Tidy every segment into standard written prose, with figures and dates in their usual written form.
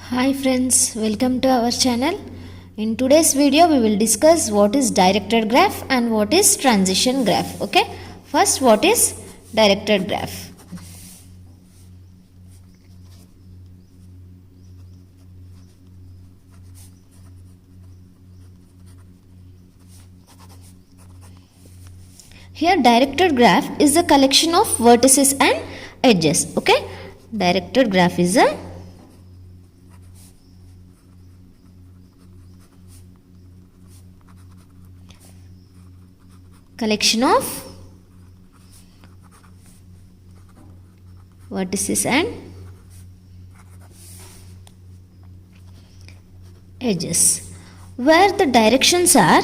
Hi friends, welcome to our channel. In today's video we will discuss what is directed graph and what is transition graph. Okay, first what is directed graph? Here directed graph is a collection of vertices and edges. Okay, directed graph is a collection of vertices and edges where the directions are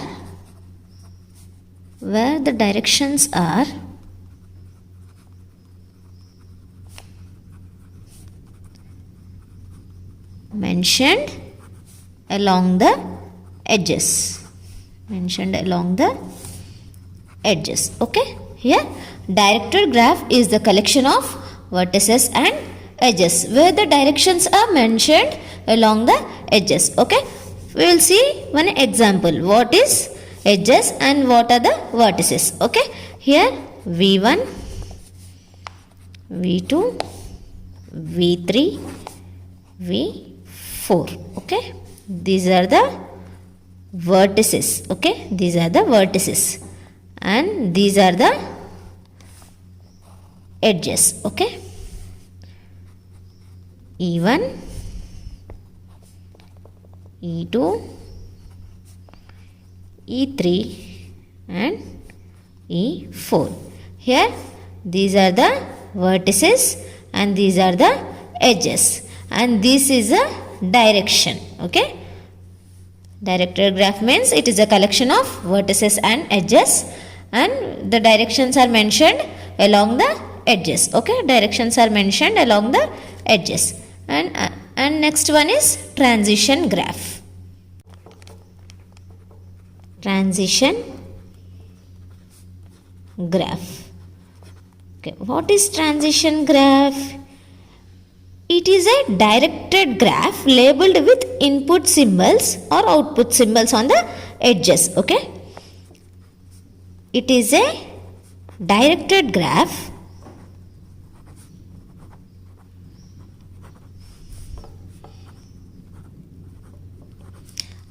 mentioned along the edges. Okay, here directed graph is the collection of vertices and edges where the directions are mentioned along the edges. Okay, we will see one example. What is edges and what are the vertices? Okay, here V1, V2, V3, V4. Okay, these are the vertices. Okay, these are the vertices and these are the edges. Okay, E1, E2, E3 and E4. Here these are the vertices and these are the edges and this is a direction. Okay, directed graph means it is a collection of vertices and edges and the directions are mentioned along the edges. Okay, directions are mentioned along the edges and next one is transition graph. Transition graph. Okay, what is transition graph? It is a directed graph labeled with input symbols or output symbols on the edges. Okay, it is a directed graph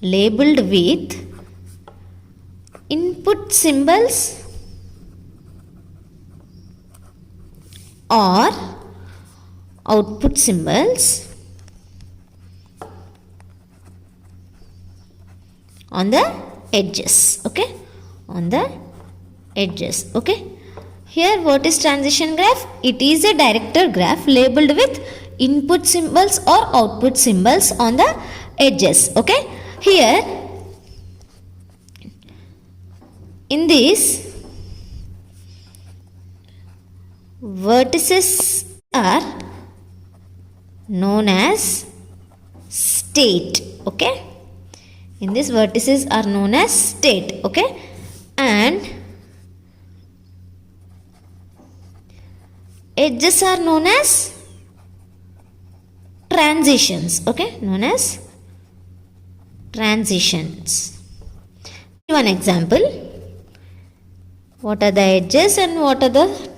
labeled with input symbols or output symbols on the edges. Okay, on the edges. Okay, here what is transition graph? It is a directed graph labeled with input symbols or output symbols on the edges. Okay, here in this vertices are known as state. Okay, in this vertices are known as state. Okay, and edges are known as transitions. Okay, known as transitions. One example. What are the edges and what are the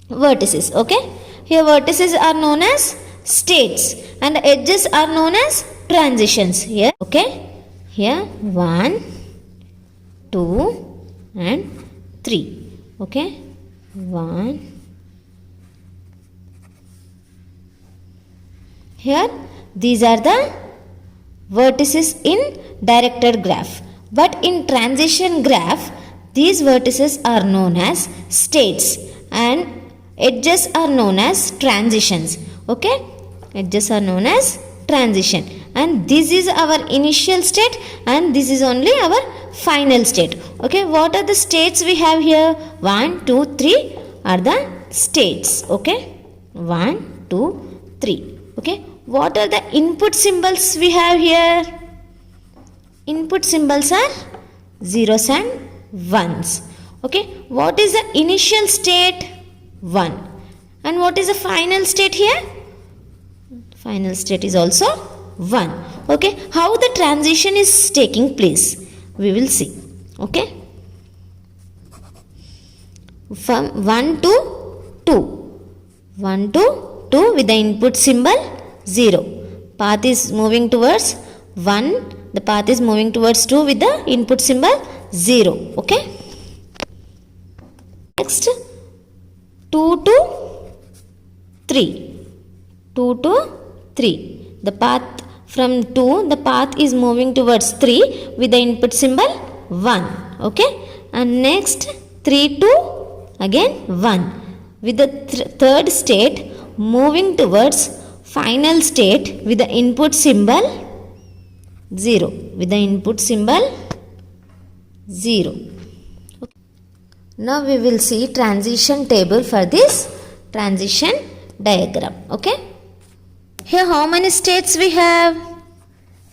vertices? Okay, here vertices are known as states and edges are known as transitions. Here, okay, here 1, 2 and 3. Okay, 1. Here these are the vertices in directed graph, but in transition graph these vertices are known as states and edges are known as transitions. Okay, edges are known as transition and this is our initial state and this is only our final state. Okay, what are the states we have here? 1, 2, 3 are the states. Okay, 1, 2, 3. Okay, what are the input symbols we have here? Input symbols are zeros and ones. Okay, what is the initial state? 1. And what is the final state here? Final state is also 1. Okay, how the transition is taking place we will see. Okay, from 1 to 2, 1 to 2 with the input symbol 0. Path is moving towards 1, the path is moving towards 2 with the input symbol 0. Okay, next 2 to 3, 2 to 3, the path from 2, the path is moving towards 3 with the input symbol 1. Okay, and next 3 to again 1 with the third state moving towards final state with the input symbol 0, with the input symbol 0. Okay. Now we will see transition table for this transition diagram. Okay, here how many states we have?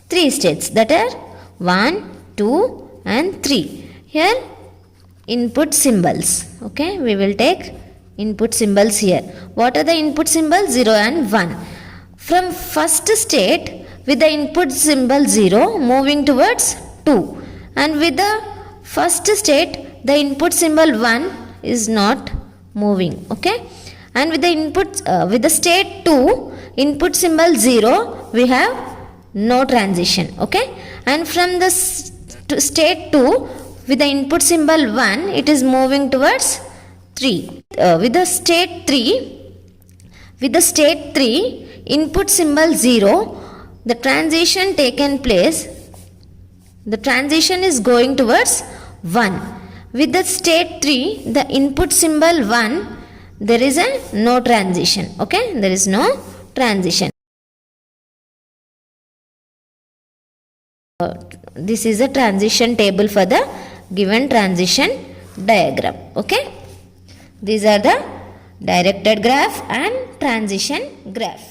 3 states, that are 1, 2 and 3. Here input symbols. Okay, we will take input symbols here. What are the input symbols? 0 and 1. From first state with the input symbol 0 moving towards 2, and with the first state the input symbol 1 is not moving. Okay, and with the input with the state 2 input symbol 0 we have no transition. Okay, and from the state 2 with the input symbol 1 it is moving towards 3. With the state 3 input symbol 0, the transition taken place, the transition is going towards 1. With the state 3 the input symbol 1 there is a no transition. Okay, there is no transition. This is a transition table for the given transition diagram. Okay, these are the directed graph and transition graph.